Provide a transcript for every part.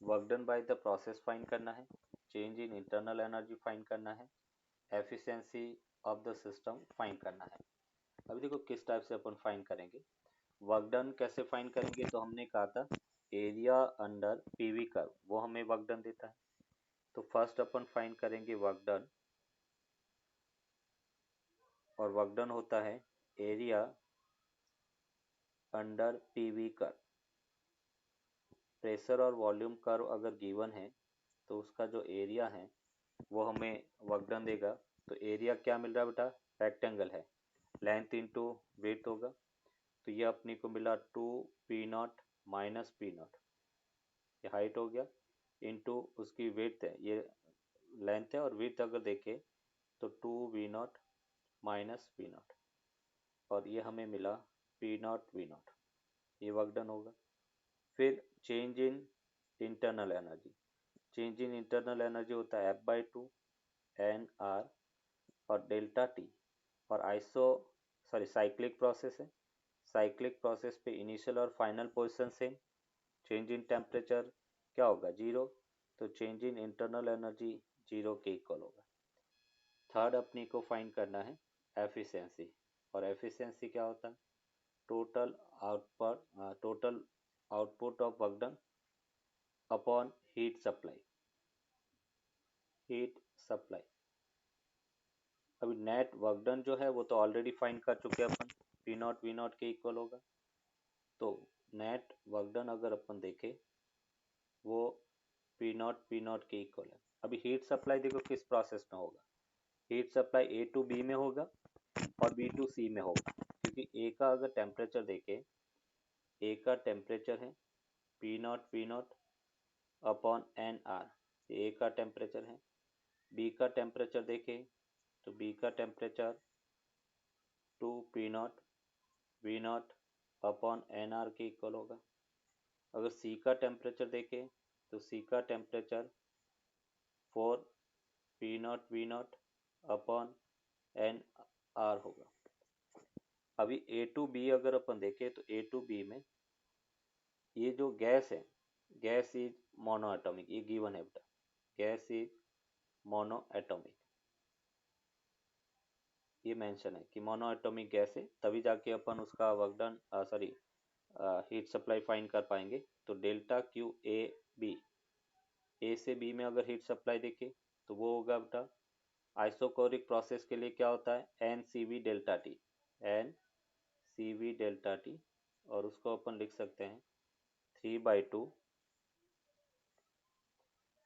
Work done by the process find करना है, change in internal energy find करना है, efficiency of the system find करना है। अभी देखो किस टाइप से अपन फाइंड करेंगे। वर्क डन कैसे फाइंड करेंगे, तो हमने कहा था एरिया अंडर पीवी कर्व, वो हमें वर्क डन देता है। तो फर्स्ट अपन फाइंड करेंगे वर्क डन, और वर्क डन होता है area under PV curve. Pressure और वॉल्यूम कर्व अगर गिवन है तो उसका जो एरिया है वो हमें वर्क डन देगा। तो एरिया क्या मिल रहा है बेटा, रेक्टेंगल है, लेंथ इंटू विड्थ होगा। तो ये अपने को मिला 2p0 माइनस p0, ये हाइट हो गया, इंटू उसकी विड्थ है, ये लेंथ है, और विड्थ अगर देखे तो 2v0 माइनस p0, और ये हमें मिला p0 v0, ये वर्क डन होगा। फिर change in internal energy, change in internal energy होता है F/2 NR और डेल्टा टी, और साइक्लिक प्रोसेस है, साइक्लिक प्रोसेस पे इनिशियल और final position same. Change in temperature क्या होगा, जीरो, तो change in internal energy zero के इक्वल होगा। थर्ड अपनी को फाइंड करना है एफिशिएंसी, और एफिशिएंसी क्या होता है, total output of work done upon heat supply, heat supply. अभी नेट वर्क डन जो है वो तो ऑलरेडी फाइंड कर चुके हैं अपन, P0 V0 के इक्वल होगा। तो नेट वर्क डन अगर अपन देखें वो P0 के इक्वल है। अभी हीट सप्लाई देखो किस प्रोसेस में होगा, heat supply A to B में होगा और B टू C में होगा, क्योंकि A का अगर टेम्परेचर देखें, A का टेम्परेचर है P0 V0 upon NR, A का टेम्परेचर है। B का टेम्परेचर देखें तो B का temperature 2p0 V0 upon NR के इक्वल होगा। अगर C का टेम्परेचर देखें तो C का temperature 4p0 V0 upon NR होगा। अभी A टू B अगर अपन देखें तो A टू B में ये जो गैस है, गैस इज मोनो एटॉमिक, ये गिवन है बेटा, गैस इज मोनो एटॉमिक, ये मेंशन है कि मोनो एटॉमिक गैस है, तभी जाके अपन उसका work done heat supply find कर पाएंगे। तो डेल्टा क्यू ए बी, ए से बी में अगर हीट सप्लाई देखें तो वो होगा बेटा, आइसोकोरिक प्रोसेस के लिए क्या होता है, n C v delta T, n C v delta T, और उसको अपन लिख सकते हैं 3/2,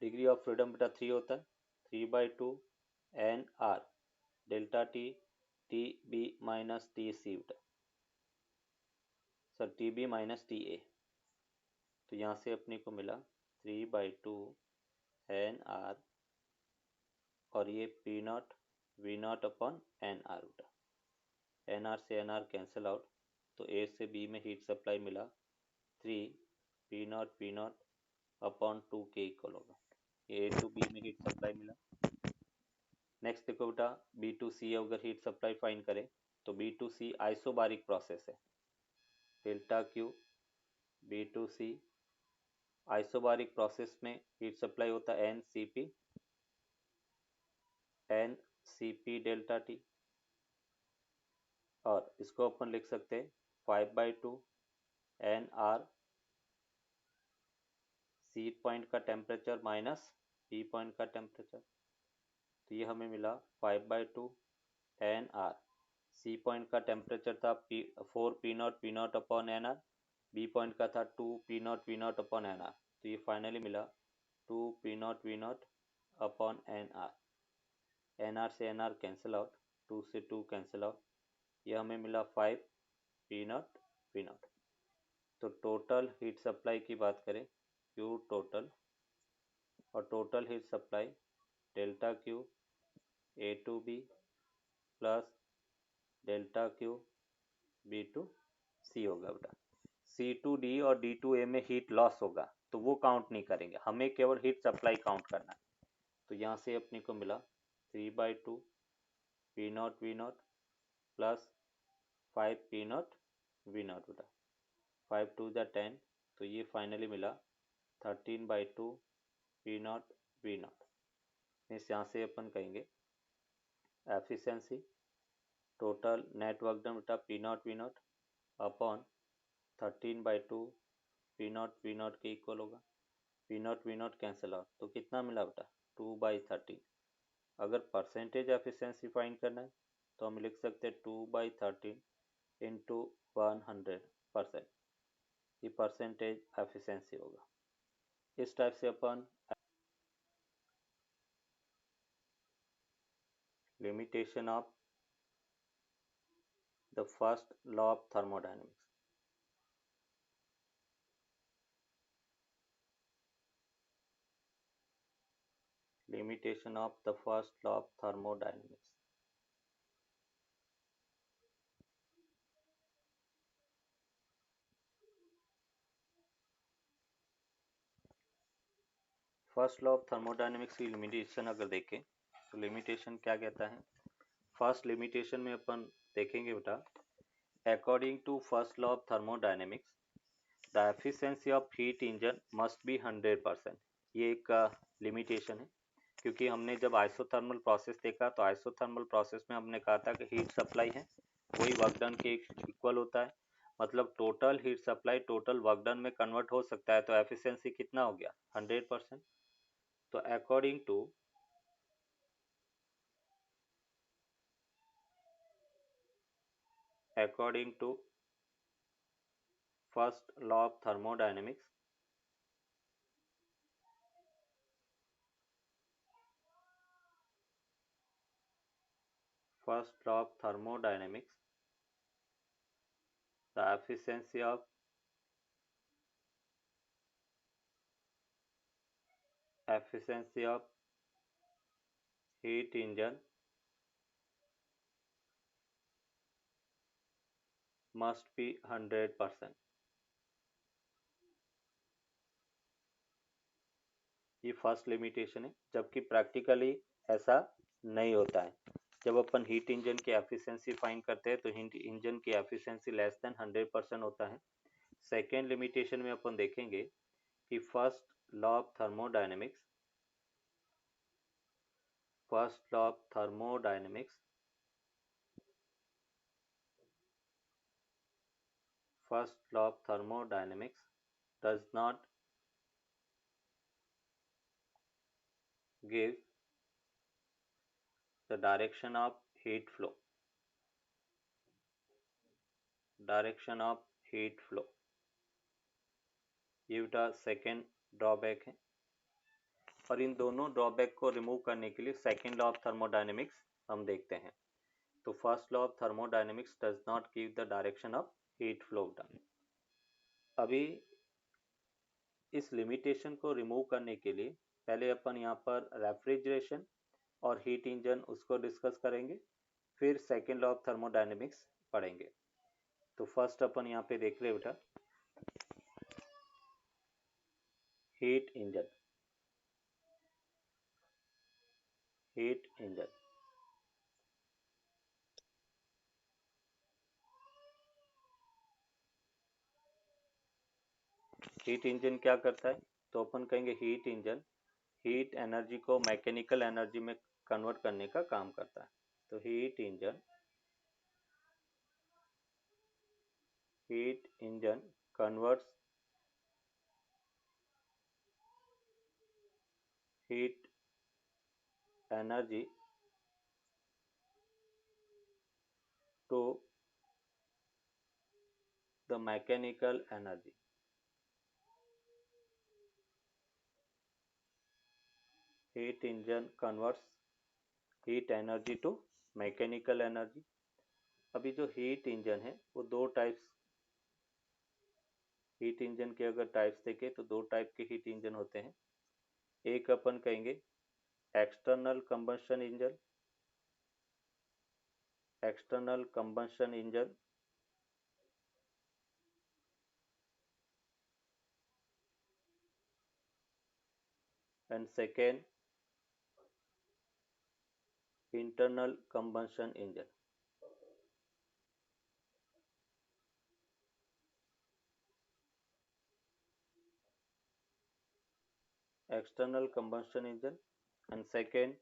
डिग्री ऑफ फ्रीडम बेटा 3 होता है, 3/2 n R delta T, T B minus T C बेटा, sir T B minus T A. तो यहाँ से अपने को मिला 3/2 एन आर, और ये P0 V0 upon n R बेटा, एन आर से एन आर कैंसिल आउट, तो ए से बी में हीट सप्लाई मिला 3p0 V0 अपॉन 2 के इक्वल होगा, ये ए टू बी में हीट सप्लाई मिला। नेक्स्ट देखो बेटा बी टू सी अगर हीट सप्लाई फाइंड करें तो B to C isobaric process है, delta Q B to C, isobaric process में हीट सप्लाई होता है n C P delta T, और इसको अपन लिख सकते हैं 5/2 एन आर, सी पॉइंट का टेम्परेचर माइनस बी पॉइंट का टेम्परेचर। तो ये हमें मिला 5/2 एन आर, सी पॉइंट का टेम्परेचर था 4p0 V0 upon n R, B point का था 2p0 V0 upon n are. तो ये फाइनली मिला 2p0 V0 upon n R, n R से एन आर कैंसिल आउट, 2 से 2 कैंसिल आउट, ये हमें मिला 5p0 V0। तो टोटल हीट सप्लाई की बात करें, क्यू टोटल, और total heat supply delta Q A to B plus delta Q B to C होगा बेटा। सी टू डी और डी टू ए में हीट लॉस होगा तो वो काउंट नहीं करेंगे, हमें केवल हीट सप्लाई काउंट करना है। तो यहाँ से अपने को मिला 3/2 P0 V0 plus 5p0 V0 बेटा, 5 2 10, तो ये फाइनली मिला 13/2 P not V not. Means यहाँ से अपन कहेंगे efficiency total net work done बटा P not V not upon 13/2 P not V not के इक्वल होगा। P not V not cancel out तो कितना मिला बेटा 2/13। अगर परसेंटेज एफिशिएंसी फाइंड करना है तो हम लिख सकते हैं 2/13 इंटू 100%। ये परसेंटेज एफिशिएंसी होगा। इस टाइप से अपन limitation of the first law of thermodynamics. Limitation of the first law of thermodynamics. First law of thermodynamics की लिमिटेशन अगर देखें तो लिमिटेशन क्या कहता है। फर्स्ट लिमिटेशन में अपन देखेंगे बेटा according to first law of thermodynamics the efficiency of heat engine must be 100%। ये एक लिमिटेशन है क्योंकि हमने जब आइसोथर्मल प्रोसेस देखा तो आइसोथर्मल प्रोसेस में हमने कहा था कि हीट सप्लाई है वही वर्क डन के इक्वल होता है। मतलब total heat supply total work done में कन्वर्ट हो सकता है तो एफिशिएंसी कितना हो गया 100%। तो according to first law of thermodynamics the efficiency of heat engine must be 100%। ये फर्स्ट लिमिटेशन है जबकि प्रैक्टिकली ऐसा नहीं होता है। जब अपन हीट इंजन की एफिशिएंसी फाइंड करते हैं तो हीट इंजन की एफिशिएंसी लेस देन 100% होता है। सेकेंड लिमिटेशन में अपन देखेंगे कि first law of thermodynamics does not give the direction of heat flow। ये बेटा सेकेंड ड्रॉबैक है और इन दोनों ड्रॉबैक को रिमूव करने के लिए सेकेंड लॉ ऑफ थर्मोडायनेमिक्स हम देखते हैं। तो first law of thermodynamics does not give the direction of heat flow done. अभी इस लिमिटेशन को रिमूव करने के लिए पहले अपन यहाँ पर रेफ्रिजरेशन और हीट इंजन उसको डिस्कस करेंगे फिर सेकेंड लॉ ऑफ थर्मोडायनेमिक्स पढ़ेंगे। तो फर्स्ट अपन यहाँ पे देख रहे बेटा हीट इंजन। हीट इंजन क्या करता है तो अपन कहेंगे हीट इंजन हीट एनर्जी को मैकेनिकल एनर्जी में कन्वर्ट करने का काम करता है। तो heat engine converts heat energy to the mechanical energy. Heat engine converts heat energy to mechanical energy. अभी जो हीट इंजन है वो दो टाइप्स हीट इंजन के अगर टाइप्स देखें तो दो टाइप के हीट इंजन होते हैं। एक अपन कहेंगे external combustion engine and second internal combustion engine. external combustion engine and second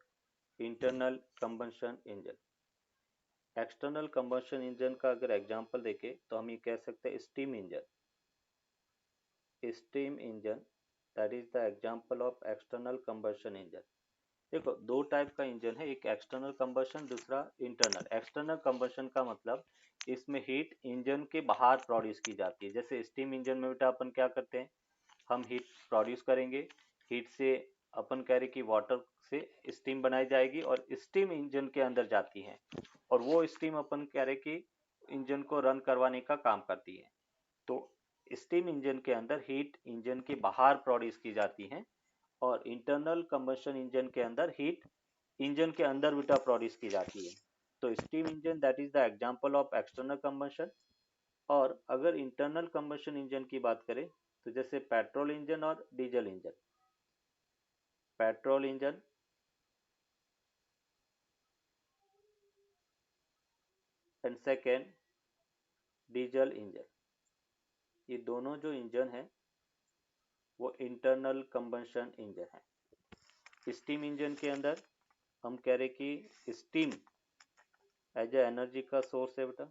internal combustion engine. External combustion engine का अगर एग्जांपल देखें तो हम ये कह सकते हैं steam engine. Steam engine that is the example of external combustion engine. देखो दो टाइप का इंजन है, एक एक्सटर्नल कंबशन, दूसरा इंटरनल. एक्सटर्नल कंबशन का मतलब इसमें हीट इंजन के बाहर प्रोड्यूस की जाती है. जैसे स्टीम इंजन में बेटा अपन क्या करते हैं, हम हीट प्रोड्यूस करेंगे, हीट से अपन कह रहे कि वाटर से स्टीम बनाई जाएगी और स्टीम इंजन के अंदर जाती है और वो स्टीम अपन कह रहे कि इंजन को रन करवाने का काम करती है. तो स्टीम इंजन के अंदर हीट इंजन के बाहर प्रोड्यूस की जाती है और इंटरनल कंबशन इंजन के अंदर हीट इंजन के अंदर बेटा प्रोड्यूस की जाती है. तो steam engine that is the example of external combustion. और अगर इंटरनल कंबशन इंजन की बात करें तो जैसे पेट्रोल इंजन और diesel engine. Petrol engine and second diesel engine, ये दोनों जो इंजन है वो इंटरनल कंबशन इंजन है. स्टीम इंजन के अंदर हम कह रहे कि स्टीम एज ए एनर्जी का सोर्स है बेटा,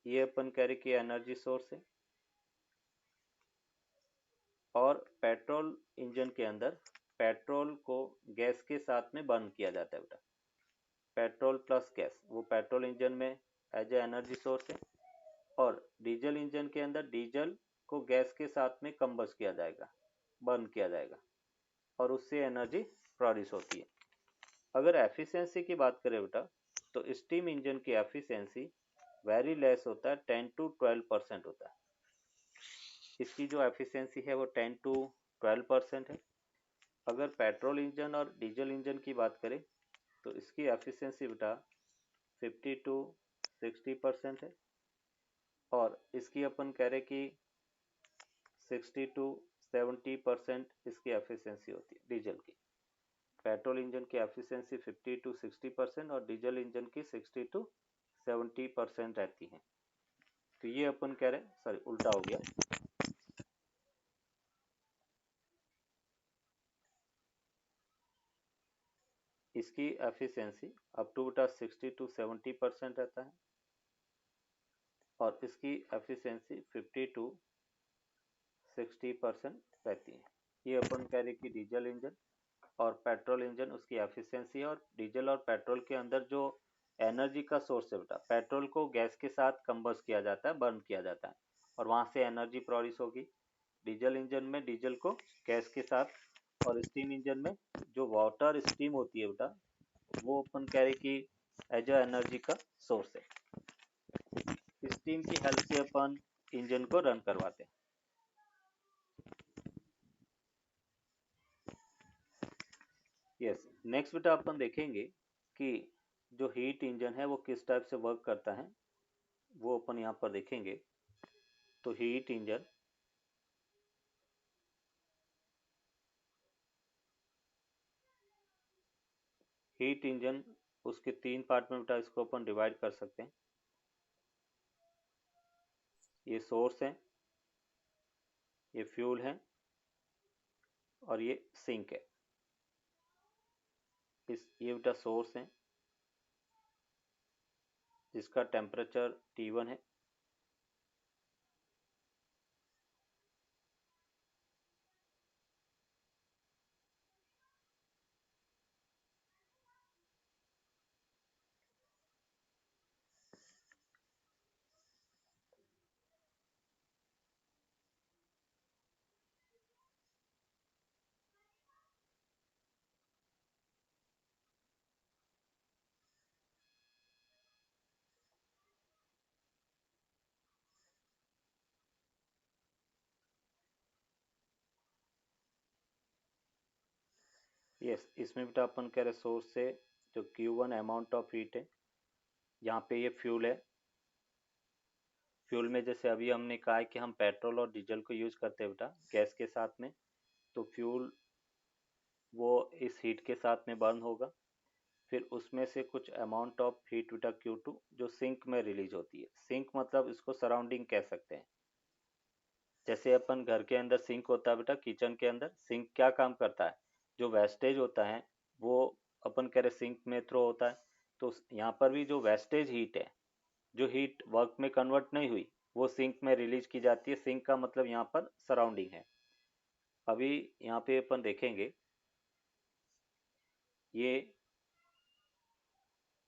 ये अपन कह रहे कि एनर्जी सोर्स है. और पेट्रोल इंजन के अंदर पेट्रोल को गैस के साथ में बर्न किया जाता है बेटा. पेट्रोल प्लस गैस, वो पेट्रोल इंजन में एज ए एनर्जी सोर्स है. और डीजल इंजन के अंदर डीजल को गैस के साथ में कंबस किया जाएगा, बर्न किया जाएगा और उससे एनर्जी प्रोड्यूस होती है. अगर एफिशिएंसी की बात करें बेटा तो स्टीम इंजन की एफिशिएंसी वेरी लेस होता है, 10 to 12% होता है. इसकी जो एफिशिएंसी है वो 10 to 12% है. अगर पेट्रोल इंजन और डीजल इंजन की बात करें तो इसकी एफिशिएंसी बेटा 50 to 60% है. और इसकी अपन कह रहे कि 60 to 70% इसकी एफिशिएंसी होती है डीजल की. पेट्रोल इंजन की एफिशिएंसी 50 to 60% और डीजल इंजन की 60 to 70% रहती है. तो ये अपन कह रहे हैं, सॉरी उल्टा हो गया. इसकी एफिशिएंसी अप टू बेटा 60 to 70% रहता है और इसकी एफिशिएंसी 50 to 60% रहती है. ये अपन कह रहे कि डीजल इंजन और पेट्रोल इंजन उसकी एफिशिएंसी. और डीजल और पेट्रोल के अंदर जो एनर्जी का सोर्स है बेटा, पेट्रोल को गैस के साथ कंबस्ट किया जाता है, बर्न किया जाता है और वहां से एनर्जी प्रोड्यूस होगी. डीजल इंजन में डीजल को गैस के साथ और स्टीम इंजन में जो वाटर स्टीम होती है बेटा वो अपन कह रहे कि एज अ एनर्जी का सोर्स है. स्टीम की हेल्प से अपन इंजन को रन करवाते हैं. यस, नेक्स्ट बेटा अपन देखेंगे कि जो हीट इंजन है वो किस टाइप से वर्क करता है, वो अपन यहाँ पर देखेंगे. तो हीट इंजन उसके तीन पार्ट में बेटा इसको अपन डिवाइड कर सकते हैं. ये सोर्स है, ये फ्यूल है और ये सिंक है. ये बेटा सोर्स है जिसका टेम्परेचर T1 है. यस, इसमें बेटा अपन कह रहे सोर्स से जो Q1 अमाउंट ऑफ हीट है, यहाँ पे ये फ्यूल है. फ्यूल में जैसे अभी हमने कहा है कि हम पेट्रोल और डीजल को यूज करते हैं बेटा गैस के साथ में. तो फ्यूल वो इस हीट के साथ में बर्न होगा, फिर उसमें से कुछ अमाउंट ऑफ हीट बेटा Q2 जो सिंक में रिलीज होती है. सिंक मतलब इसको सराउंडिंग कह सकते हैं. जैसे अपन घर के अंदर सिंक होता है बेटा, किचन के अंदर सिंक क्या काम करता है, जो वेस्टेज होता है वो अपन कह रहे सिंक में थ्रो होता है। तो यहाँ पर भी जो वेस्टेज हीट है, जो हीट वर्क में कन्वर्ट नहीं हुई, वो सिंक में रिलीज की जाती है। सिंक का मतलब यहाँ पर सराउंडिंग है। अभी यहाँ पे अपन देखेंगे, ये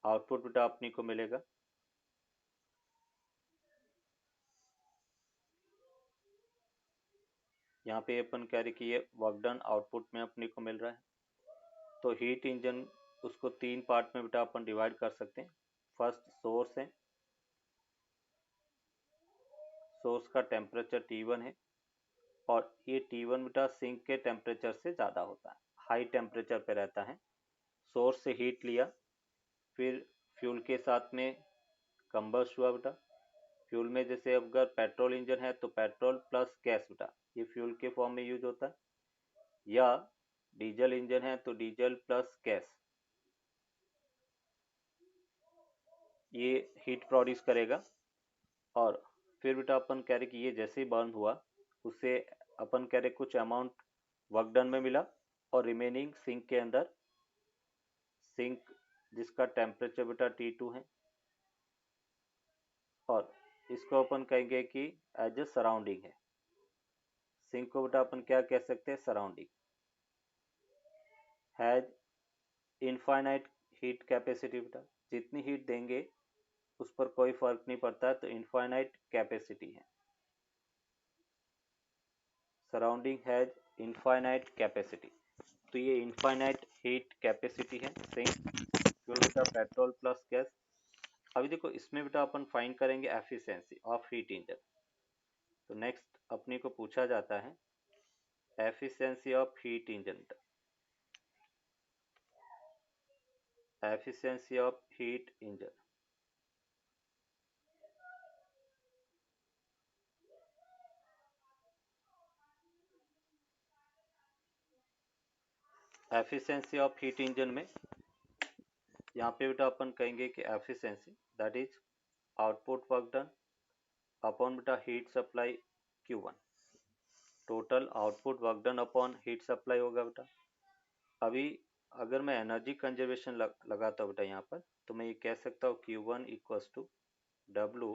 आउटपुट बेटा अपने को मिलेगा। यहाँ पे अपन कह रहे कि ये वर्क डन आउटपुट में अपने को मिल रहा है। तो हीट इंजन, उसको तीन पार्ट में बेटा अपन डिवाइड कर सकते हैं। फर्स्ट सोर्स है, सोर्स का टेम्परेचर T1 है, और ये T1 बेटा सिंक के टेम्परेचर से ज़्यादा होता है, हाई टेम्परेचर पे रहता है। सोर्स से हीट लिया, फिर फ्यूल के साथ में कंबस्ट हुआ बेटा। फ्यूल में जैसे अगर पेट्रोल इंजन है तो पेट्रोल प्लस गैस बेटा, ये फ्यूल के फॉर्म में यूज होता है। या डीजल इंजन है तो डीजल प्लस गैस, ये हीट प्रोड्यूस करेगा। और फिर बेटा अपन कह रहे कि ये जैसे ही बर्न हुआ, उससे अपन कह रहे कुछ अमाउंट वर्क डन में मिला, और रिमेनिंग सिंक के अंदर, सिंक जिसका टेम्परेचर बेटा T2 है, और इसको अपन कहेंगे कि एज ए सराउंडिंग है। सिंक को बेटा अपन क्या कह सकते हैं, surrounding. Has infinite heat capacity बेटा, जितनी हीट देंगे उस पर कोई फर्क नहीं पड़ता है, तो इनफाइनाइट कैपेसिटी है। सराउंडिंग हैज इनफाइनाइट कैपेसिटी, तो ये इनफाइनाइट हीट कैपेसिटी है सिंक। फ्यूल बेटा पेट्रोल प्लस गैस। अभी देखो इसमें बेटा अपन फाइंड करेंगे एफिशिएंसी ऑफ हीट इंजन। तो नेक्स्ट अपने को पूछा जाता है efficiency of heat engine. Efficiency of heat engine, efficiency of heat engine में यहाँ पे बेटा अपन कहेंगे कि efficiency that is output work done upon बेटा heat supply Q1, total output work done upon heat supply होगा बेटा। अभी अगर मैं एनर्जी कंजर्वेशन लगाता हूँ बेटा यहाँ पर, तो मैं ये कह सकता हूँ Q1 equals to W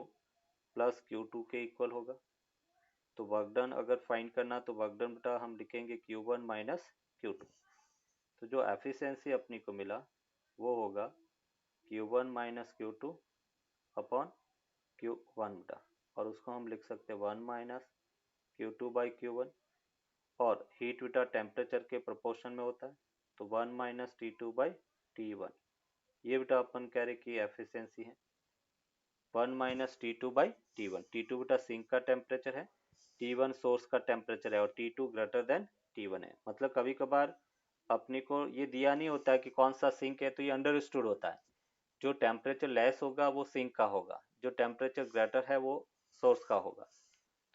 plus Q2 के इक्वल होगा। तो वर्क डन अगर फाइंड करना तो वर्क डन बेटा हम लिखेंगे Q1 माइनस Q2। तो जो एफिशिएंसी अपनी को मिला वो होगा Q1 minus Q2 upon Q1 बेटा, और उसको हम लिख सकते हैं 1 माइनस Q2 बाई Q1। और हीट बेटा टेम्परेचर के प्रोपोर्शन में होता है, तो 1 माइनस T2 बाई T1। ये बेटा अपन कह रहे कि एफिशिएंसी है 1 minus T2 by T1। T2 बेटा सिंक का टेम्परेचर है, T1 सोर्स का टेम्परेचर है, और T2 ग्रेटर देन T1 है। मतलब कभी कभार अपने को ये दिया नहीं होता है कि कौन सा सिंक है, तो ये अंडरस्टूड होता है जो टेम्परेचर लेस होगा वो सिंक का होगा, जो टेम्परेचर ग्रेटर है वो सोर्स का होगा।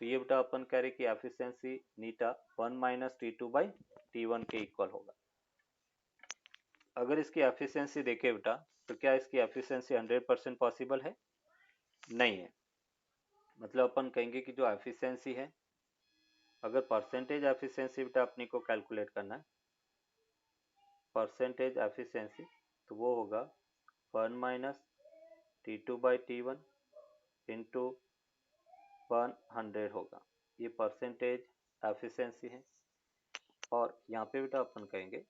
तो ये बेटा अपन कह रहे कि efficiency Neeta 1 minus T2 by T1 के इक्वल होगा। अगर इसकी एफिशिएंसी देखें बेटा, तो क्या इसकी एफिशिएंसी 100% पॉसिबल है? नहीं है। मतलब अपन कहेंगे कि जो एफिशिएंसी है, अगर परसेंटेज एफिशिएंसी बेटा अपने को कैलकुलेट करना है, परसेंटेज एफिशिएंसी, तो वो होगा 1 minus T2 by T1 into 100 होगा। ये परसेंटेज एफिशिएंसी है। और यहाँ पे बेटा अपन कहेंगे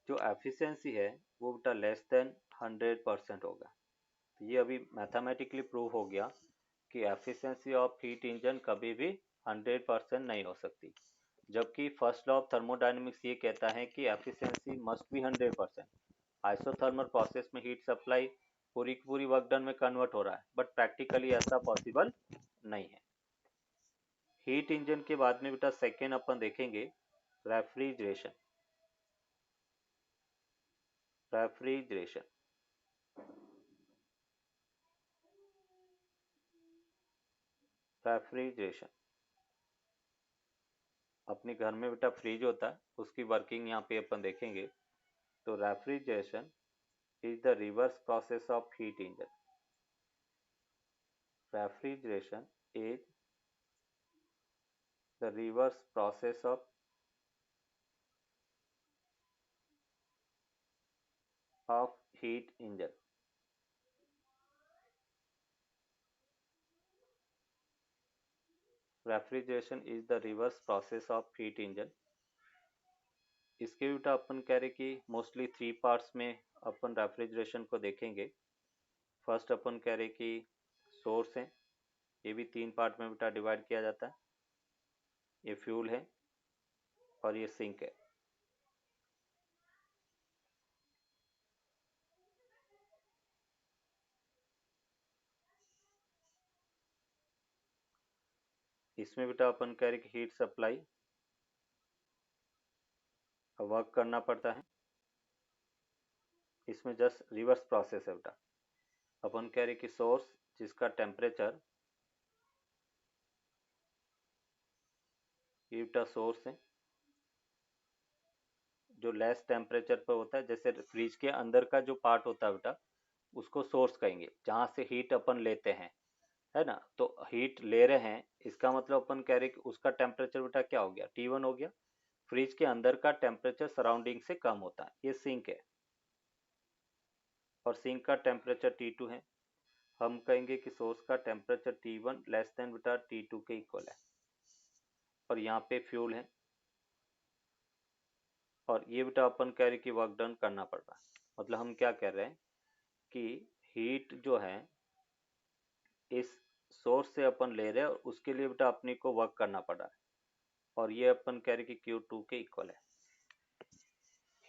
जो एफिशिएंसी है वो बेटा लेस देन 100% होगा। तो ये अभी मैथमेटिकली प्रूव हो गया कि एफिशिएंसी ऑफ हीट इंजन कभी भी 100% नहीं हो सकती। जबकि फर्स्ट लॉ ऑफ थर्मोडायनेमिक्स ये कहता है कि efficiency must be 100%। Isothermal process में हीट सप्लाई पूरी की पूरी वर्क डन में कन्वर्ट हो रहा है, बट प्रैक्टिकली ऐसा पॉसिबल नहीं है। हीट इंजन के बाद में बेटा सेकेंड अपन देखेंगे रेफ्रिजरेशन। रेफ्रिजरेशन, रेफ्रिजरेशन अपने घर में बेटा फ्रिज होता है, उसकी वर्किंग यहाँ पे अपन देखेंगे। तो refrigeration is the reverse process of heat engine. Refrigeration is the reverse process of heat engine. Refrigeration is the reverse process of heat engine. इसके भी अपन कह रहे कि मोस्टली 3 पार्ट्स में अपन रेफ्रिजरेशन को देखेंगे. फर्स्ट अपन कह रहे कि सोर्स है, ये भी 3 पार्ट में बेटा डिवाइड किया जाता है. ये फ्यूल है और ये सिंक है. इसमें बेटा अपन कह रहे कि हीट सप्लाई वर्क करना पड़ता है. इसमें जस्ट रिवर्स प्रोसेस है बेटा. अपन कह रहे कि सोर्स जिसका टेम्परेचर, ये बेटा सोर्स है जो लेस टेम्परेचर पर होता है. जैसे फ्रिज के अंदर का जो पार्ट होता है बेटा उसको सोर्स कहेंगे, जहाँ से हीट अपन लेते हैं, है ना. तो हीट ले रहे हैं, इसका मतलब अपन कह रहे कि उसका टेम्परेचर बेटा क्या हो गया, T1 हो गया. फ्रिज के अंदर का टेम्परेचर सराउंडिंग से कम होता है. ये सिंक है और सिंक का टेम्परेचर T2 है. हम कहेंगे कि सोर्स का टेम्परेचर T1 लेस देन बेटा T2 के इक्वल है. और यहाँ पे फ्यूल है और ये बेटा अपन कह रहे कि वर्क डन करना पड़ रहा है. मतलब हम क्या कह रहे हैं कि हीट जो है इस सोर्स से अपन ले रहे हैं और उसके लिए बेटा अपने को वर्क करना पड़ रहा है. और ये अपन कह रहे कि Q2 के इक्वल है.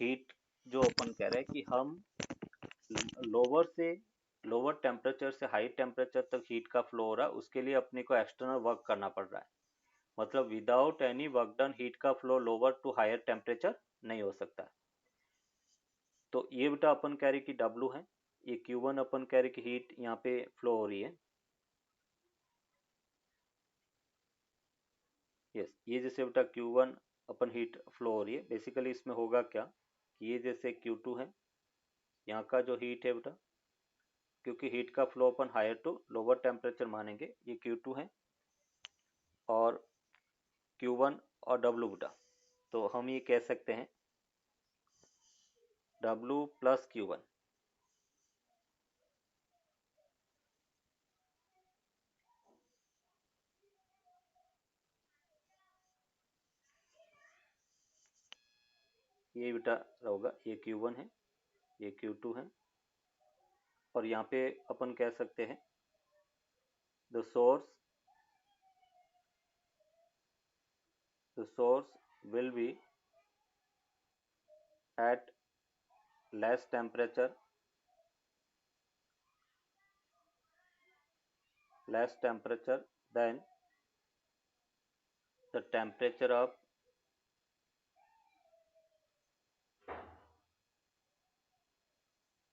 हीट जो अपन कह रहे हैं कि हम लोअर टेम्परेचर से हाई टेम्परेचर तक हीट का फ्लो हो रहा है, उसके लिए अपने को एक्सटर्नल वर्क करना पड़ रहा है. मतलब without any work done heat का flow lower to higher temperature नहीं हो सकता. तो ये बेटा अपन कह रहे कि W है. ये Q1 अपन कह रहे कि हीट यहाँ पे फ्लो हो रही है. यस, ये जैसे बेटा Q1 अपन हीट फ्लो हो रही है. बेसिकली इसमें होगा क्या कि ये जैसे Q2 है, यहाँ का जो हीट है बेटा, क्योंकि हीट का फ्लो अपन हायर टू लोअर टेम्परेचर मानेंगे, ये Q2 है और Q1 और W बेटा. तो हम ये कह सकते हैं W प्लस Q1. ये बेटा होगा, ये Q1 है, ये Q2 है. और यहाँ पे अपन कह सकते हैं the source will be at less temperature than the temperature of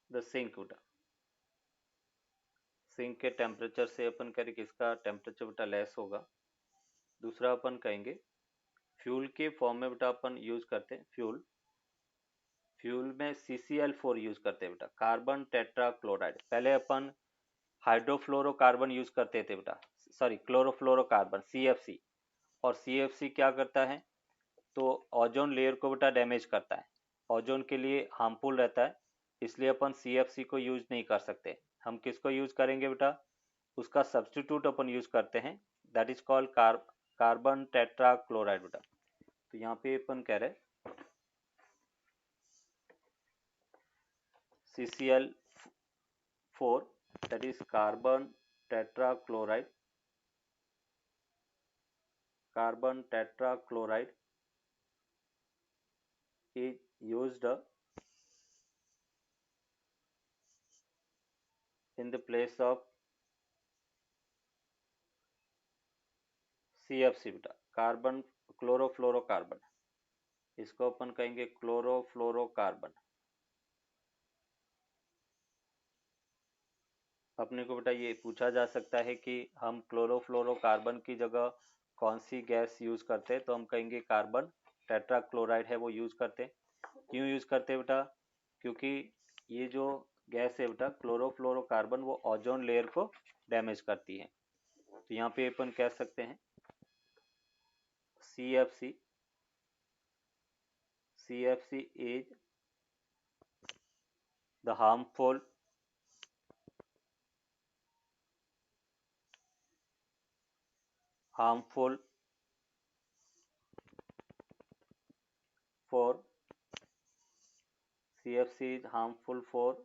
the sink बेटा. सिंक के टेम्परेचर से अपन करें कि इसका टेम्परेचर बेटा लेस होगा. दूसरा अपन कहेंगे फ्यूल के फॉर्म में बेटा अपन यूज करते हैं फ्यूल में CCl4 यूज करते हैं बेटा, कार्बन टेट्रा क्लोराइड. पहले अपन हाइड्रोफ्लोरोकार्बन यूज करते थे बेटा, सॉरी क्लोरोफ्लोरोकार्बन CFC. और CFC क्या करता है, तो ओजोन लेयर को बेटा डैमेज करता है, ओजोन के लिए हार्मफुल रहता है. इसलिए अपन CFC को यूज नहीं कर सकते. हम किसको यूज करेंगे बेटा, उसका सब्स्टिट्यूट अपन यूज करते हैं, that is called carbon tetra chloride बेटा. तो यहाँ पे अपन कह रहे CCl4 that is carbon tetrachloride is used in the place of CFC बेटा, कार्बन क्लोरोफ्लोरोकार्बन. इसको अपन कहेंगे क्लोरोफ्लोरोकार्बन. अपने को बेटा ये पूछा जा सकता है कि हम क्लोरोफ्लोरोकार्बन की जगह कौन सी गैस यूज करते हैं, तो हम कहेंगे कार्बन टेट्राक्लोराइड है वो यूज करते हैं. क्यों यूज करते हैं बेटा, क्योंकि ये जो गैस है बेटा क्लोरोफ्लोरोकार्बन वो ओजोन लेयर को डैमेज करती है. तो यहाँ पे अपन कह सकते हैं CFC is the harmful for CFC is harmful for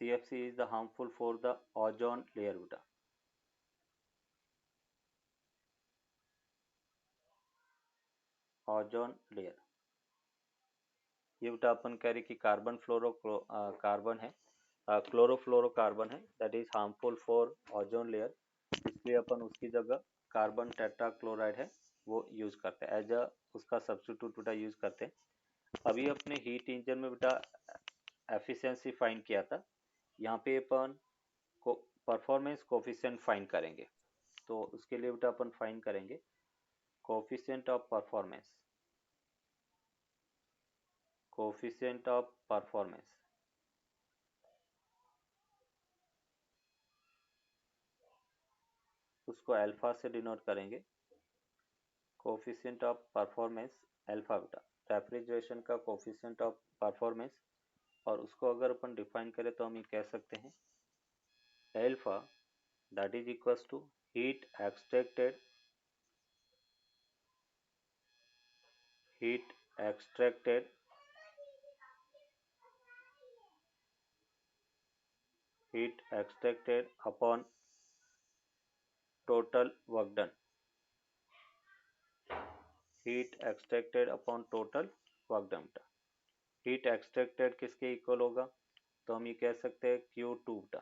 CFC is the harmful for the ozone layer बेटा. ओजोन लेयर ये बेटा अपन कह रहे कि कार्बन कार्बन है, क्लोरोफ्लोरोकार्बन है, that is harmful for ozone layer, इसलिए अपन उसकी जगह कार्बन टेट्राक्लोराइड है वो यूज करते हैं एज अ उसका सब्स्टिट्यूट बेटा यूज करते हैं. अभी अपने हीट इंजन में बेटा एफिशिएंसी फाइंड किया था, यहाँ पे अपन को परफॉर्मेंस कोफिशिएंट फाइंड करेंगे. तो उसके लिए बेटा अपन फाइंड करेंगे कोफिशिएंट ऑफ परफॉर्मेंस, उसको अल्फा से डिनोट करेंगे. Coefficient of performance alpha beta, refrigeration का कोफिशिएंट ऑफ परफॉर्मेंस, और उसको अगर अपन डिफाइन करें तो हम ये कह सकते हैं alpha that is equals to heat extracted upon total work done. Heat extracted upon total work done. Heat extracted किसके इक्वल होगा, तो हम ये कह सकते हैं Q2 बेटा,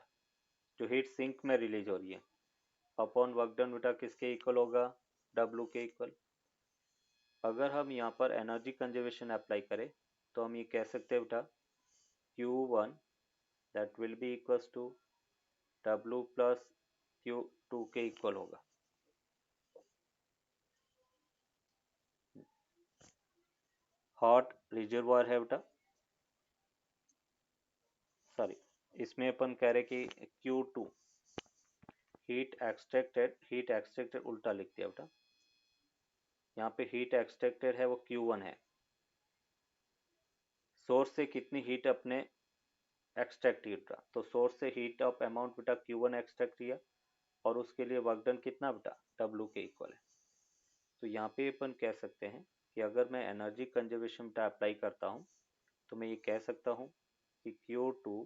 जो हीट सिंक में रिलीज हो रही है, अपॉन वर्क डन बेटा किसके इक्वल होगा, W के इक्वल. अगर हम यहाँ पर एनर्जी कंजर्वेशन अप्लाई करें तो हम ये कह सकते हैं बेटा Q1 that will be equals to W plus Q2 के इक्वल होगा. हॉट रिजर्वायर है बेटा, सॉरी इसमें अपन कह रहे कि Q2 हीट एक्सट्रैक्टेड उल्टा लिख दिया बेटा. यहाँ पे हीट एक्सट्रैक्टेड है वो Q1 है. सोर्स से कितनी हीट अपने एक्सट्रैक्ट किया, तो सोर्स से हीट ऑफ अमाउंट बेटा Q1 एक्सट्रैक्ट किया, और उसके लिए वर्क डन कितना बेटा W के इक्वल है. तो यहाँ पे अपन कह सकते हैं कि अगर मैं एनर्जी कंजर्वेशन बेटा अप्लाई करता हूँ तो मैं ये कह सकता हूँ कि Q2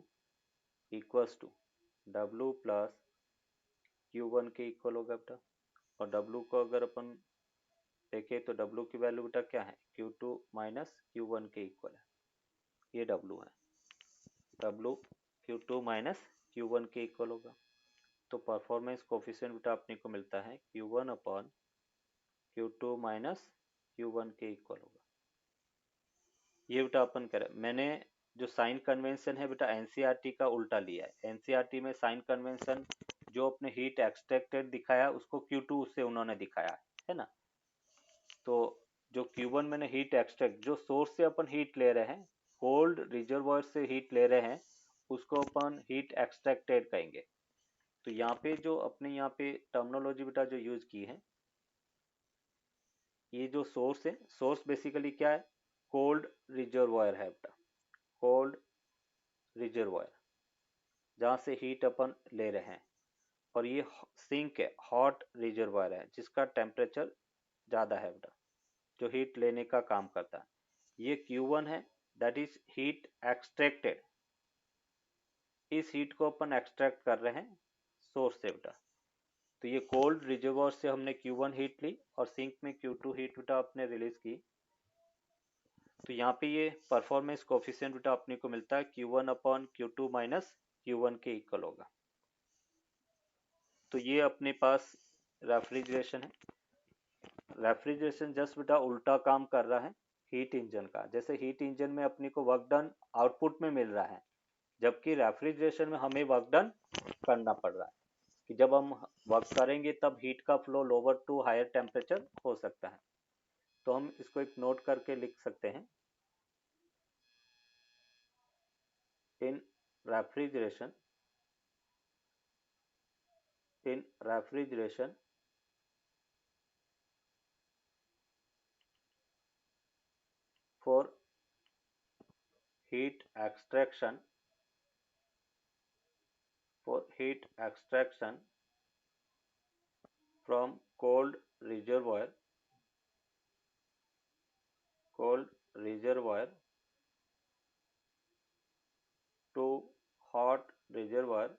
equals to W plus Q1 के इक्वल होगा बेटा. और W को अगर अपन देखें तो W की वैल्यू बेटा क्या है, Q2 माइनस Q1 के इक्वल है, ये W है. W Q2 माइनस Q1 के इक्वल होगा. तो परफॉर्मेंस कोफिशिएंट बेटा अपने को मिलता है Q1 upon Q2 minus Q1 के इक्वल होगा. ये बेटा अपन करें, मैंने जो साइन कन्वेंशन है बेटा एनसीईआरटी का उल्टा लिया है. एनसीईआरटी में साइन कन्वेंशन जो अपने हीट एक्सट्रैक्टेड दिखाया उसको Q2 से उन्होंने दिखाया है ना. तो जो Q1 मैंने हीट एक्सट्रैक्ट, जो सोर्स से अपन हीट ले रहे हैं, कोल्ड रिजर्वायर से हीट ले रहे हैं, उसको अपन हीट एक्सट्रैक्टेड कहेंगे. तो यहाँ पे जो अपने यहाँ पे टर्मिनोलॉजी बेटा जो यूज की है, ये जो सोर्स है, सोर्स बेसिकली क्या है, कोल्ड रिजर्वायर है बेटा, कोल्ड रिजर्वायर जहाँ से हीट अपन ले रहे हैं. और ये सिंक है, हॉट रिजर्वायर है जिसका टेम्परेचर ज़्यादा है बेटा, जो हीट लेने का काम करता है. ये Q1 है दैट इज हीट एक्सट्रैक्टेड, इस हीट को अपन एक्सट्रैक्ट कर रहे हैं सोर्स से बेटा. तो ये कोल्ड रिजर्वायर से हमने Q1 हीट ली और सिंक में Q2 हीट बेटा अपने रिलीज की. तो यहाँ पे ये परफॉर्मेंस कोफिशिएंट बेटा अपने को मिलता है Q1 upon Q2 minus Q1 के इक्वल होगा. तो ये अपने पास रेफ्रिजरेशन है. रेफ्रिजरेशन जस्ट बेटा उल्टा काम कर रहा है हीट इंजन का. जैसे हीट इंजन में अपने को वर्क डन आउटपुट में मिल रहा है, जबकि रेफ्रिजरेशन में हमें वर्क डन करना पड़ रहा है कि जब हम वर्क करेंगे तब हीट का flow lower to higher temperature हो सकता है. तो हम इसको एक नोट करके लिख सकते हैं, इन refrigeration in refrigeration, for heat extraction, for heat extraction from cold reservoir to hot reservoir,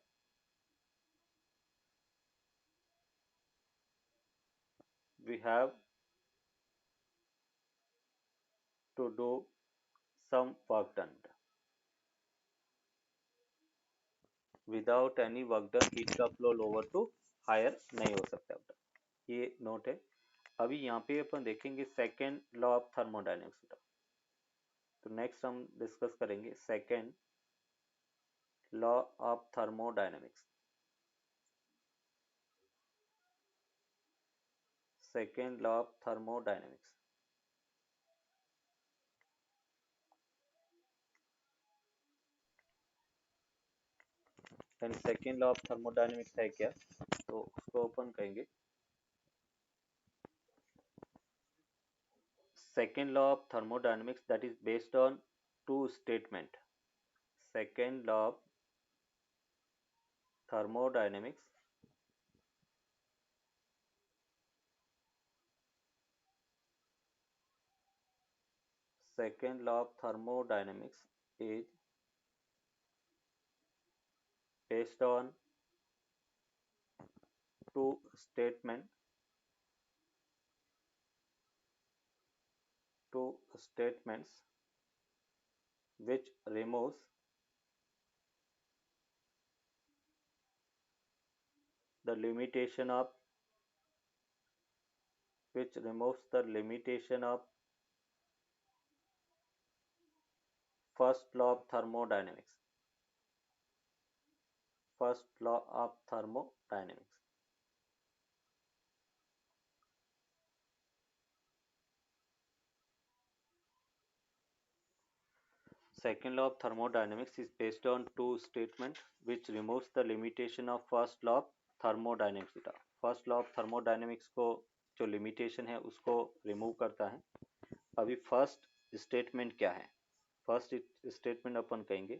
we have to do some work done. Without any work done, heat का फ्लो लोअर टू हायर नहीं हो सकता बेटा, ये note है। अभी यहाँ पे अपन देखेंगे सेकेंड लॉ ऑफ थर्मोडायनेमिक्स बेटा। तो नेक्स्ट हम डिस्कस करेंगे second law of thermodynamics. Second law of thermodynamics. And second law of thermodynamics है क्या, तो उसको अपन कहेंगे second law of thermodynamics, that is based on two statement. Second law of thermodynamics second law of thermodynamics is based on two statement, two statements which removes the limitation of first law of thermodynamics. First law of thermodynamics. Second law of thermodynamics is based on two statements which removes the limitation of first law of thermodynamics. First law of thermodynamics को जो limitation है उसको remove करता है। अभी first statement क्या है, first statement अपन कहेंगे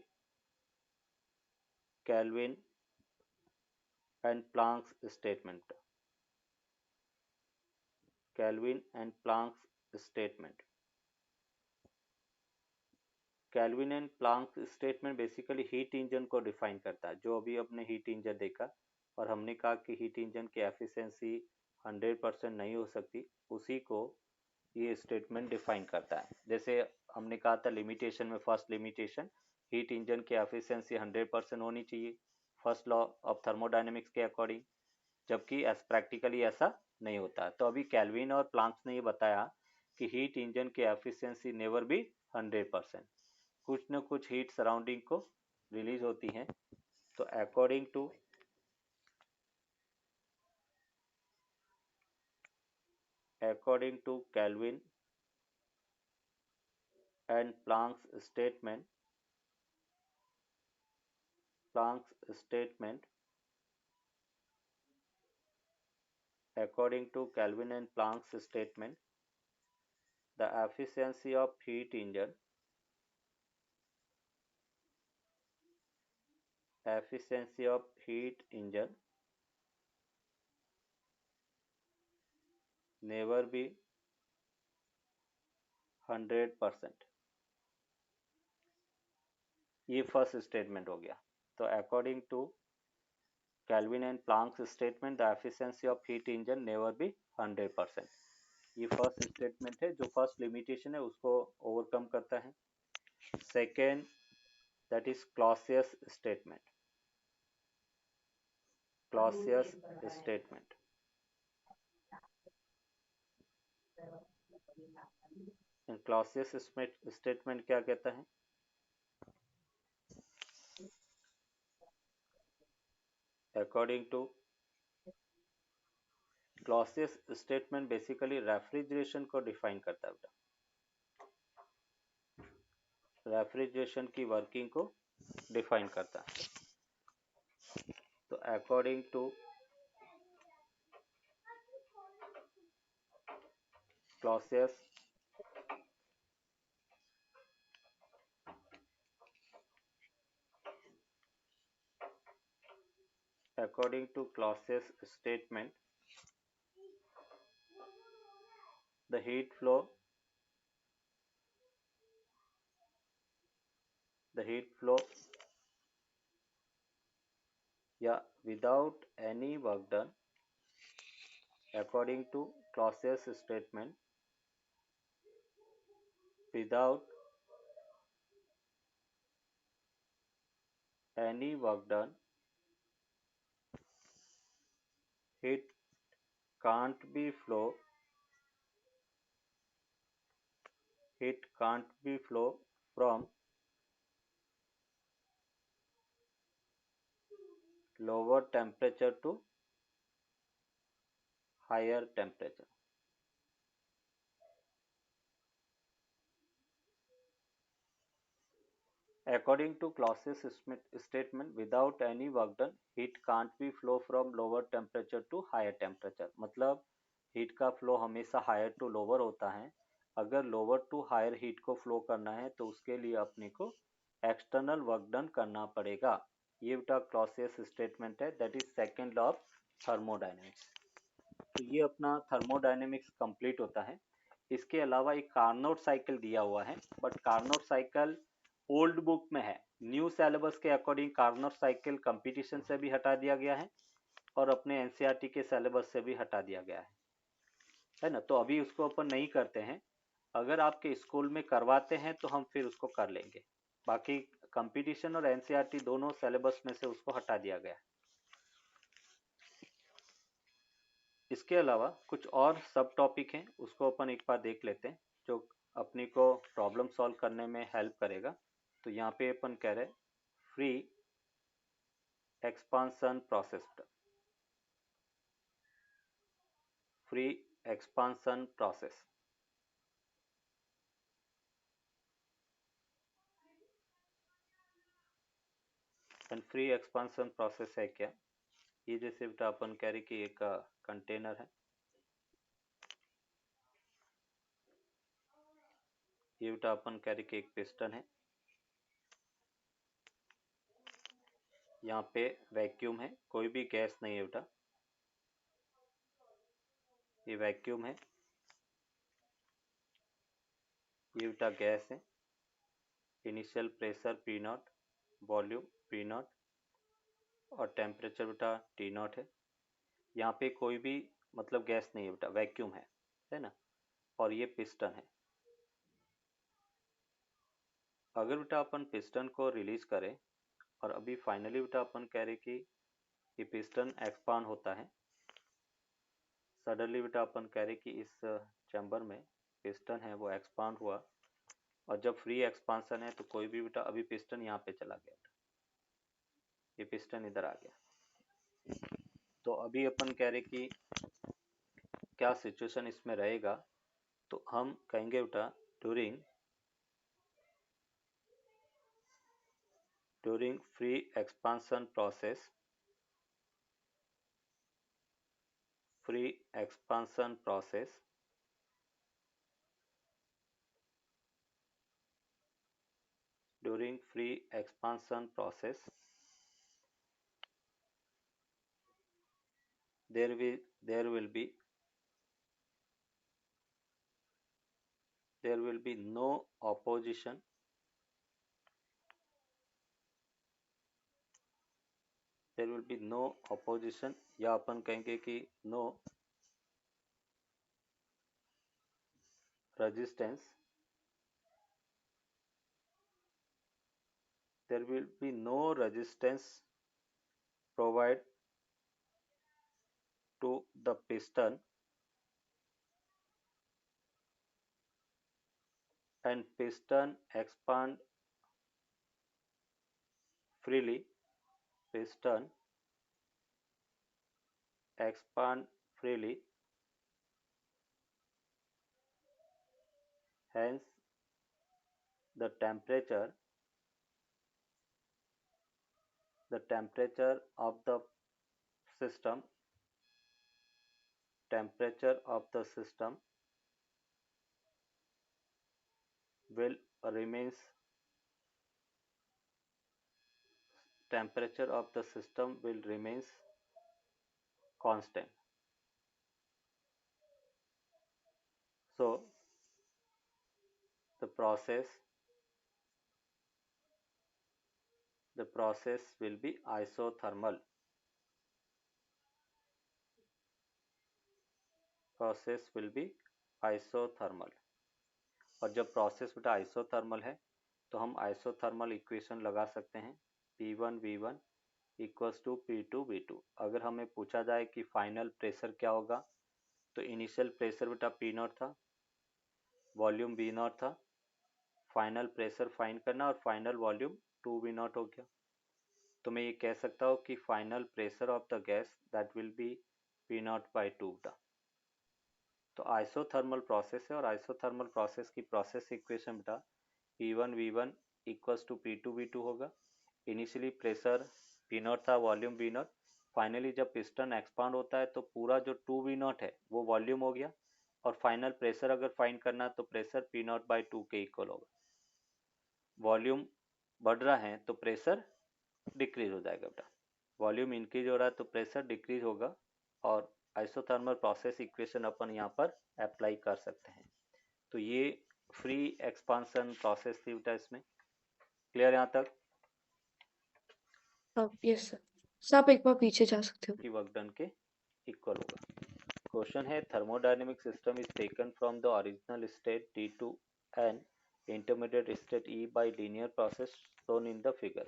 Kelvin and Planck's statement. Kelvin and Planck's statement. Kelvin and Planck's statement basically heat engine को डिफाइन करता है। जो अभी अपने हीट इंजन देखा और हमने कहा कि हीट इंजन की एफिशिएंसी 100% नहीं हो सकती, उसी को ये स्टेटमेंट डिफाइन करता है। जैसे हमने कहा था लिमिटेशन में, फर्स्ट लिमिटेशन हीट इंजन की एफिशिएंसी 100% होनी चाहिए फर्स्ट लॉ ऑफ थर्मोडायनेमिक्स के अकॉर्डिंग, जबकि प्रैक्टिकली ऐसा नहीं होता। तो अभी केल्विन और प्लैंक्स ने ये बताया कि हीट इंजन की एफिशिएंसी नेवर बी 100%, कुछ न कुछ हीट सराउंडिंग को रिलीज होती है। तो according to Kelvin and Planck's statement, according to Kelvin and Planck's statement, the efficiency of heat engine never be 100%। ये फर्स्ट स्टेटमेंट हो गया। तो according to Kelvin and Planck's statement, the efficiency of heat engine never be 100%। ये first statement है जो first limitation है उसको overcome करता है। Second, that is Clausius statement। Clausius statement। Clausius statement क्या कहता है, according to Clausius statement basically refrigeration को डिफाइन करता है। रेफ्रिजरेशन की वर्किंग को डिफाइन करता है। तो according to clauses according to clauses statement, the heat flow yeah without any work done according to clauses statement, without any work done, heat can't be flow heat can't be flow from lower temperature to higher temperature. According to clauses statement, without any work done, heat can't be flow from lower temperature to higher temperature. मतलब heat का flow हमेशा higher to lower होता है. अगर lower to higher heat को flow करना है तो उसके लिए अपने को एक्सटर्नल वर्क डन करना पड़ेगा. ये बेटा क्लॉसियस स्टेटमेंट है, that is second law of thermodynamics. तो ये अपना थर्मोडायनेमिक्स कंप्लीट होता है. इसके अलावा एक कार्नोट साइकिल दिया हुआ है, but Carnot cycle old book में है. न्यू सिलेबस के अकॉर्डिंग कार्नोट साइकिल कंपटीशन से भी हटा दिया गया है और अपने एनसीईआरटी के सिलेबस से भी हटा दिया गया है ना. तो अभी उसको अपन नहीं करते हैं. अगर आपके स्कूल में करवाते हैं तो हम फिर उसको कर लेंगे. बाकी कंपटीशन और एनसीईआरटी दोनों सिलेबस में से उसको हटा दिया गया है. इसके अलावा कुछ और सब टॉपिक हैं, उसको अपन एक बार देख लेते हैं जो अपनी को प्रॉब्लम सॉल्व करने में हेल्प करेगा. तो यहाँ पे अपन कह रहे हैं free expansion process. Free expansion process and free expansion process है क्या? ये जैसे बेटा अपन कह रहे कि एक कंटेनर है. ये बेटा अपन कह रहे कि एक पिस्टन है. यहाँ पे वैक्यूम है, कोई भी गैस नहीं है बेटा. ये वैक्यूम है, ये बेटा गैस है. Initial pressure P not, volume P not और टेम्परेचर बेटा टी नॉट है. यहाँ पे कोई भी मतलब गैस नहीं है बेटा, वैक्यूम है ना. और ये पिस्टन है. अगर बेटा अपन पिस्टन को रिलीज करें और अभी फाइनली बेटा अपन कह रहे कि ये पिस्टन एक्सपांड होता है. सडनली बेटा अपन कह रहे कि इस चैम्बर में पिस्टन है वो एक्सपांड हुआ, और जब फ्री एक्सपांसन है तो कोई भी बेटा अभी पिस्टन यहाँ पे चला गया, ये पिस्टन इधर आ गया. तो अभी अपन कह रहे कि क्या सिचुएशन इसमें रहेगा. तो हम कहेंगे बेटा during free expansion process, free expansion process during free expansion process there will there will be there will be no opposition, there will be no opposition या अपन कहेंगे कि no resistance, there will be no resistance provided to the piston and piston expand freely, piston expand freely, hence the temperature of the system temperature of the system will remains temperature of the system will remains constant. So the process will be isothermal. Process will be isothermal. और जब process बेटा isothermal है तो हम isothermal equation लगा सकते हैं P1 V1 equals to P2 V2। अगर हमें पूछा जाए कि फाइनल प्रेशर क्या होगा तो इनिशियल प्रेशर बेटा P0 था, वॉल्यूम V0 था, फाइनल प्रेशर फाइंड करना और फाइनल वॉल्यूम 2V0 हो गया। तो मैं ये कह सकता हूँ कि final pressure of the gas that will B P0/2 बेटा। तो आइसोथर्मल प्रोसेस है और आइसोथर्मल प्रोसेस की प्रोसेस इक्वेशन बेटा P1 V1 equals to P2 V2 होगा। इनिशियली प्रेशर P0 था, वॉल्यूम V0, फाइनली जब पिस्टन एक्सपांड होता है तो पूरा जो 2V0 है वो वॉल्यूम हो गया और फाइनल प्रेशर अगर फाइंड करना तो प्रेशर P0/2 के इक्वल होगा। वॉल्यूम बढ़ रहा है तो प्रेशर डिक्रीज हो जाएगा बेटा, वॉल्यूम इंक्रीज हो रहा है तो प्रेशर डिक्रीज होगा और आइसोथर्मल प्रोसेस इक्वेशन अपन यहाँ पर अप्लाई कर सकते हैं। तो ये फ्री एक्सपांशन प्रोसेस थी बेटा, इसमें क्लियर यहाँ तक? यस सर, आप एक बार पीछे जा सकते हो। कि वर्क डन के इक्वल होगा। क्वेश्चन है thermodynamic system is taken from the original state D to an intermediate state E by linear process shown in the figure.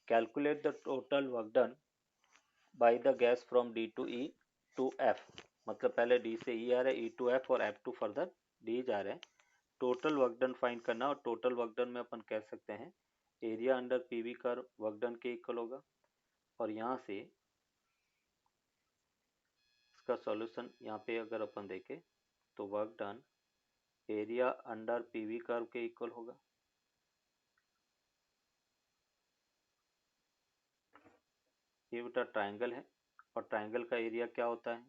Calculate the total work done by the gas from D to E to F। मतलब पहले D से E आ रहा है, E to F और F to further D जा रहे हैं। Total work done find करना और टोटल वर्क डन में अपन कह सकते हैं area under PV curve work done के इक्वल होगा। और यहाँ से इसका सॉल्यूशन यहाँ पे अगर अपन देखें तो work done area under PV curve के इक्वल होगा। ये बेटा ट्राइंगल है और ट्राइंगल का एरिया क्या होता है,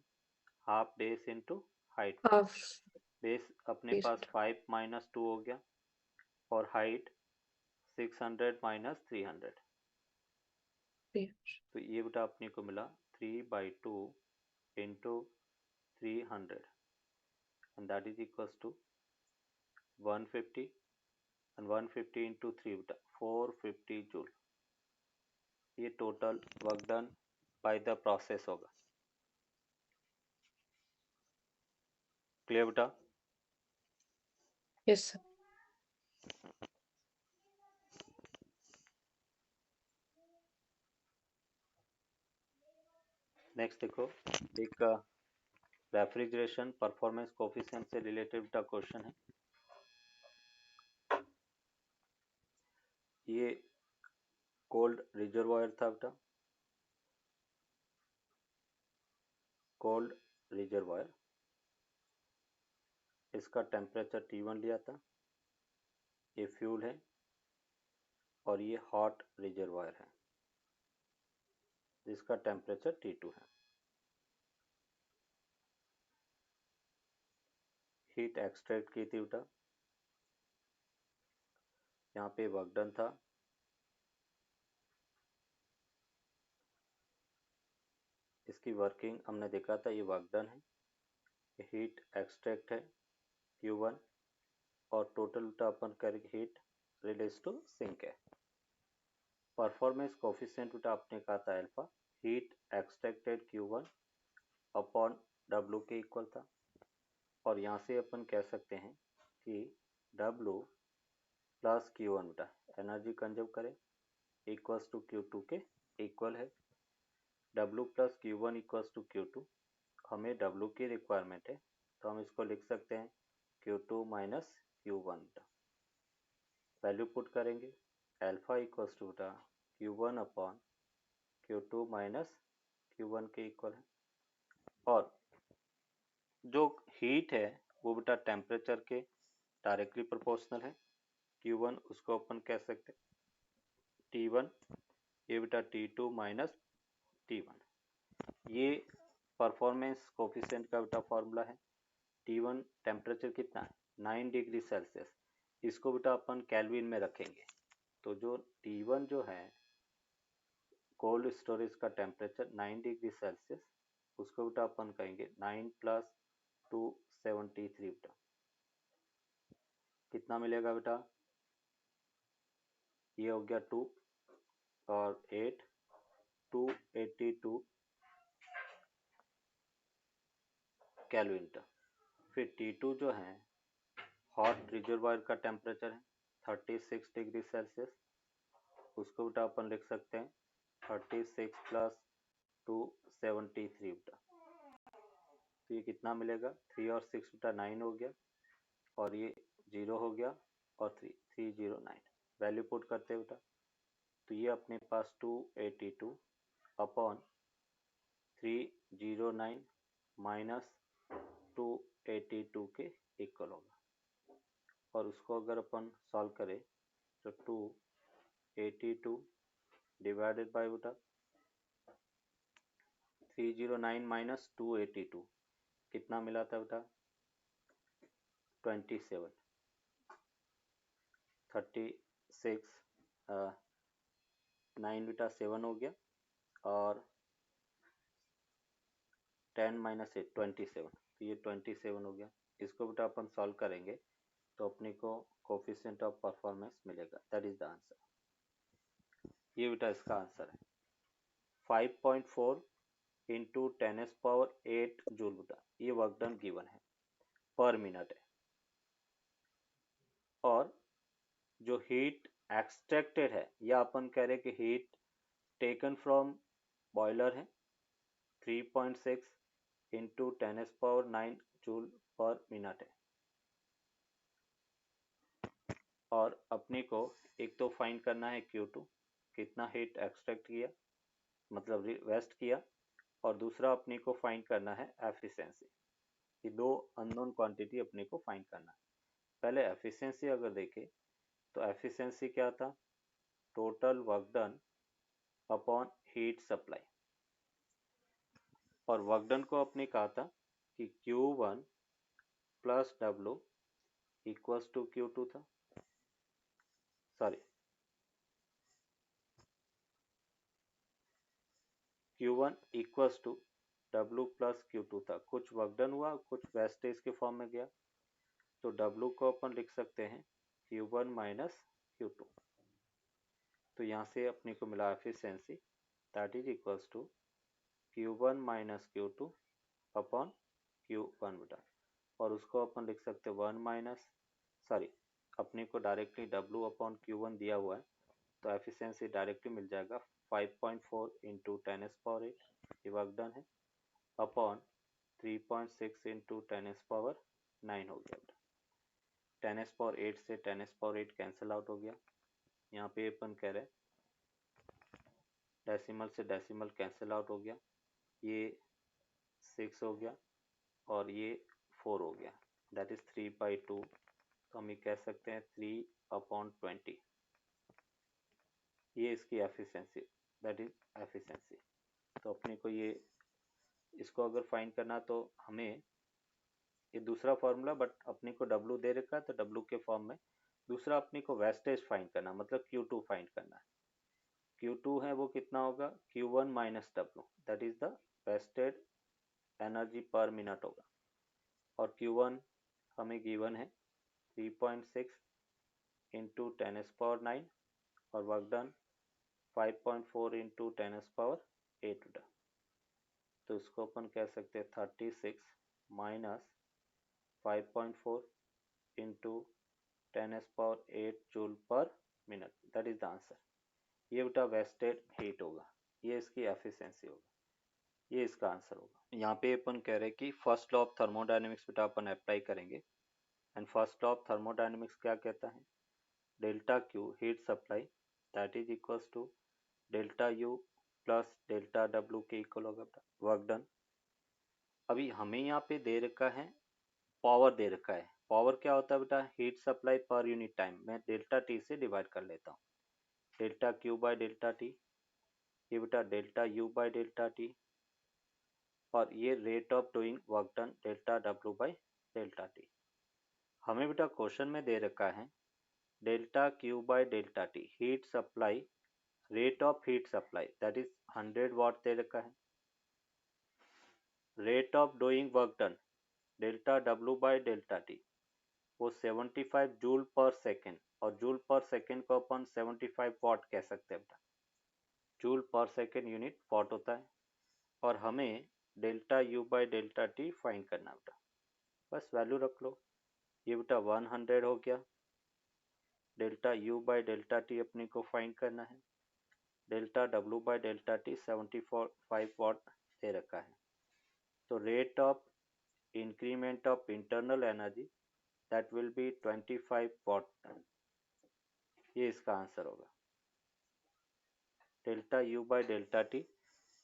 half base into height. Half base अपने बेस पास 5 - 2 हो गया और हाइट 600 - 300। तो ये बेटा अपने को मिला 3/2 into 300 and that is equals to 150 and 150 into 3 बेटा 450 जूल। ये total work done by the process होगा। क्लियर बेटा? Yes sir. नेक्स्ट देखो, एक रेफ्रिजरेशन परफॉर्मेंस कोफिशिएंट से रिलेटेड बेटा क्वेश्चन है। ये कोल्ड रिजर्वायर था बेटा, कोल्ड रिजर्वायर, इसका टेम्परेचर T1 लिया था, ये फ्यूल है और ये हॉट रिजर्वायर है जिसका टेम्परेचर T2 है। हीट एक्सट्रैक्ट की थी बेटा, यहाँ पे वर्क डन था, इसकी वर्किंग हमने देखा था, ये वर्क डन है, हीट एक्सट्रैक्ट है Q1 और टोटल बेटा अपन करेंगे हीट रिलीज टू सिंक है। परफॉर्मेंस कोफिशिएंट बेटा आपने कहा था alpha, heat extracted Q1 upon W के इक्वल था और यहाँ से अपन कह सकते हैं कि W प्लस Q1 बेटा एनर्जी कंजर्व करें इक्वल्स टू Q2 के इक्वल है। W plus Q1 equals to Q2, हमें W की रिक्वायरमेंट है तो हम इसको लिख सकते हैं Q2 माइनस Q1 बेटा। वैल्यू पुट करेंगे, अल्फा इक्वल्स टू बेटा Q1 upon Q2 minus Q1 के इक्वल है। और जो हीट है वो बेटा टेम्परेचर के डायरेक्टली प्रोपोर्शनल है। Q1 उसको अपन कह सकते हैं T1, ये बेटा T2 माइनस T1। ये परफॉर्मेंस कोफिशिएंट का बेटा फॉर्मूला है। T1 टेम्परेचर कितना है 9 डिग्री सेल्सियस, इसको बेटा अपन केल्विन में रखेंगे। तो जो T1 जो है कोल्ड स्टोरेज का टेम्परेचर 9 डिग्री सेल्सियस, उसको बेटा अपन कहेंगे 9 + 273 बेटा। कितना मिलेगा बेटा? ये हो गया 2 और 8 282 केल्विन। फिर T2 जो है हॉट रिजर्वायर का टेम्परेचर है 36 डिग्री सेल्सियस, उसको बेटा अपन लिख सकते हैं 36 + 273 बेटा। तो ये कितना मिलेगा? 3 और 6 बेटा 9 हो गया, और ये 0 हो गया और 309 वैल्यू पुट करते बेटा। तो ये अपने पास 282 अपॉन 309 माइनस 282 के इक्वल होगा। और उसको अगर अपन सॉल्व करें तो 282 डिवाइडेड बाय बेटा 309 माइनस 282 कितना मिला था बेटा? 27 36 9 बेटा 7 हो गया, और 10 - 8 27, तो ये 27 हो गया। इसको बेटा अपन सॉल्व करेंगे तो अपने को कोफिशिएंट ऑफ परफॉर्मेंस मिलेगा, दैट इज द आंसर। ये बेटा इसका आंसर है 5.4 इंटू 10⁸ जूल बेटा। ये वर्क डन गिवन है पर मिनट है, और जो हीट एक्सट्रैक्टेड है या अपन कह रहे कि हीट टेकन फ्रॉम बॉयलर है 3.6 इंटू 10⁹ जूल पर मिनट है। और अपने को एक तो फाइंड करना है Q2 कितना हीट एक्सट्रैक्ट किया मतलब वेस्ट किया, और दूसरा अपने को फाइंड करना है एफिशिएंसी। ये दो अननोन क्वांटिटी अपने को फाइंड करना है। पहले एफिशिएंसी अगर देखें तो एफिशिएंसी क्या था? Total work done upon heat supply, और वर्क डन को अपने कहा था कि Q1 + W equals to Q2 था, sorry Q1 equals to W + Q2 था। कुछ वर्क डन हुआ, कुछ वेस्टेज के फॉर्म में गया, तो W को अपन लिख सकते हैं Q1 - Q2। तो यहाँ से अपने को मिला efficiency that is equals to Q1 - Q2 upon Q1 बेटा, और उसको अपन लिख सकते हैं 1 अपने को डायरेक्टली W अपॉन Q1 दिया हुआ है, तो एफिशिएंसी डायरेक्टली मिल जाएगा 5.4 इंटू 10⁸ ये वर्क डन है अपॉन 3.6 इंटू 10⁹ हो गया। 10⁸ से 10⁸ कैंसिल आउट हो गया। यहाँ पे अपन कह रहे डेसिमल से डेसिमल कैंसिल आउट हो गया, ये 6 हो गया और ये 4 हो गया, दैट इज 3/2। तो हम ये कह सकते हैं 3/20। ये इसकी एफिशिएंसी, दैट इज एफिशिएंसी। तो अपने को ये इसको अगर फाइंड करना तो हमें ये दूसरा फॉर्मूला, बट अपने को W दे रखा है तो W के फॉर्म में दूसरा अपने को वेस्टेज फाइंड करना, मतलब Q2 फाइंड करना है। Q2 है वो कितना होगा? Q1 - W, that is the wasted energy पर मिनट होगा, और Q1 हमें गिवन है 3.6 इंटू 10⁹ और वर्क डन 5.4 इंटू 10⁸ तो इसको अपन कह सकते हैं 36 माइनस 5.4 इंटू 10⁸ जूल पर minute, that is the answer. ये बेटा वेस्टेड हीट होगा, ये इसकी एफिशिएंसी होगा, ये इसका आंसर होगा। यहाँ पे अपन कह रहे हैं कि फर्स्ट लॉ ऑफ थर्मोडायनेमिक्स बेटा अपन अप्लाई करेंगे, and first law of thermodynamics क्या कहता है? Delta Q heat supply that is equals to delta U plus delta W के इक्वल होगा वर्क डन। अभी हमें यहाँ पे दे रखा है पावर, दे रखा है पावर क्या होता है बेटा? Heat supply per unit time. मैं डेल्टा T से डिवाइड कर लेता हूँ, delta Q by delta T, ये बेटा delta U by delta T, और ये rate of doing work done delta W by delta T। हमें बेटा क्वेश्चन में दे रखा है delta Q by delta T, heat supply, rate of heat supply that is 100 वाट दे रखा है। Rate of doing work done, delta W by delta T, वो 75 joule पर second, और जूल पर सेकेंड को अपन 75 वाट कह सकते हैं बेटा। जूल पर सेकेंड यूनिट वाट होता है, और हमें delta U by delta T find करना बेटा। बस वैल्यू रख लो, ये बेटा 100 हो गया। Delta U by delta T अपने को फाइंड करना है। Delta W by delta T 75 वाट दे रखा है। तो rate of increment of internal energy that will B 25 वाट, ये इसका आंसर होगा। Delta U by delta T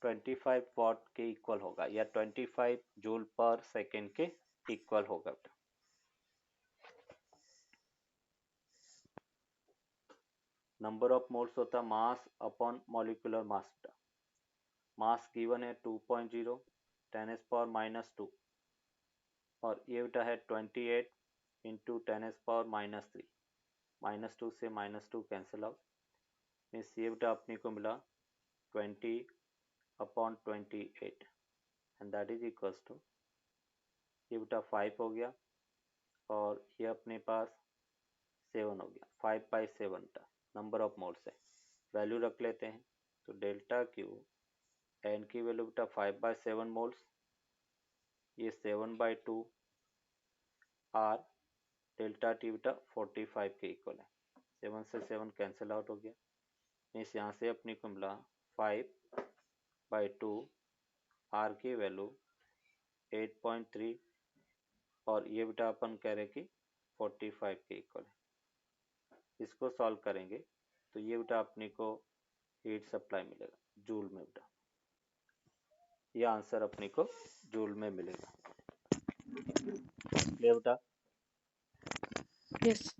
25 वाट के इक्वल होगा, या 25 जूल पर सेकेंड के इक्वल होगा। नंबर ऑफ मोल्स होता है mass upon molecular mass. Mass given है 2.0 10⁻⁻², और ये बेटा है 28 इंटू 10⁻⁻3, -2 से -2 कैंसिल आउट, मीन्स ये बेटा अपने को मिला 20/28, and that is equals to, ये बेटा 5 हो गया, और ये अपने पास 7 हो गया। 5/7 बेटा नंबर ऑफ मोल्स है। वैल्यू रख लेते हैं, तो डेल्टा क्यू एन की वैल्यू बेटा 5/7 मोल्स, ये 7/2 आर, डेल्टा टी बेटा 45 के इक्वल है। 7 से 7 कैंसिल आउट हो गया, मीन्स यहाँ से अपने को मिला 5/2, आर की वैल्यू 8.3, और ये बेटा अपन कह रहे कि 45 के इक्वल है। इसको सॉल्व करेंगे तो ये बेटा अपने को हीट सप्लाई मिलेगा जूल में बेटा, ये आंसर अपने को जूल में मिलेगा। ये बेटा यस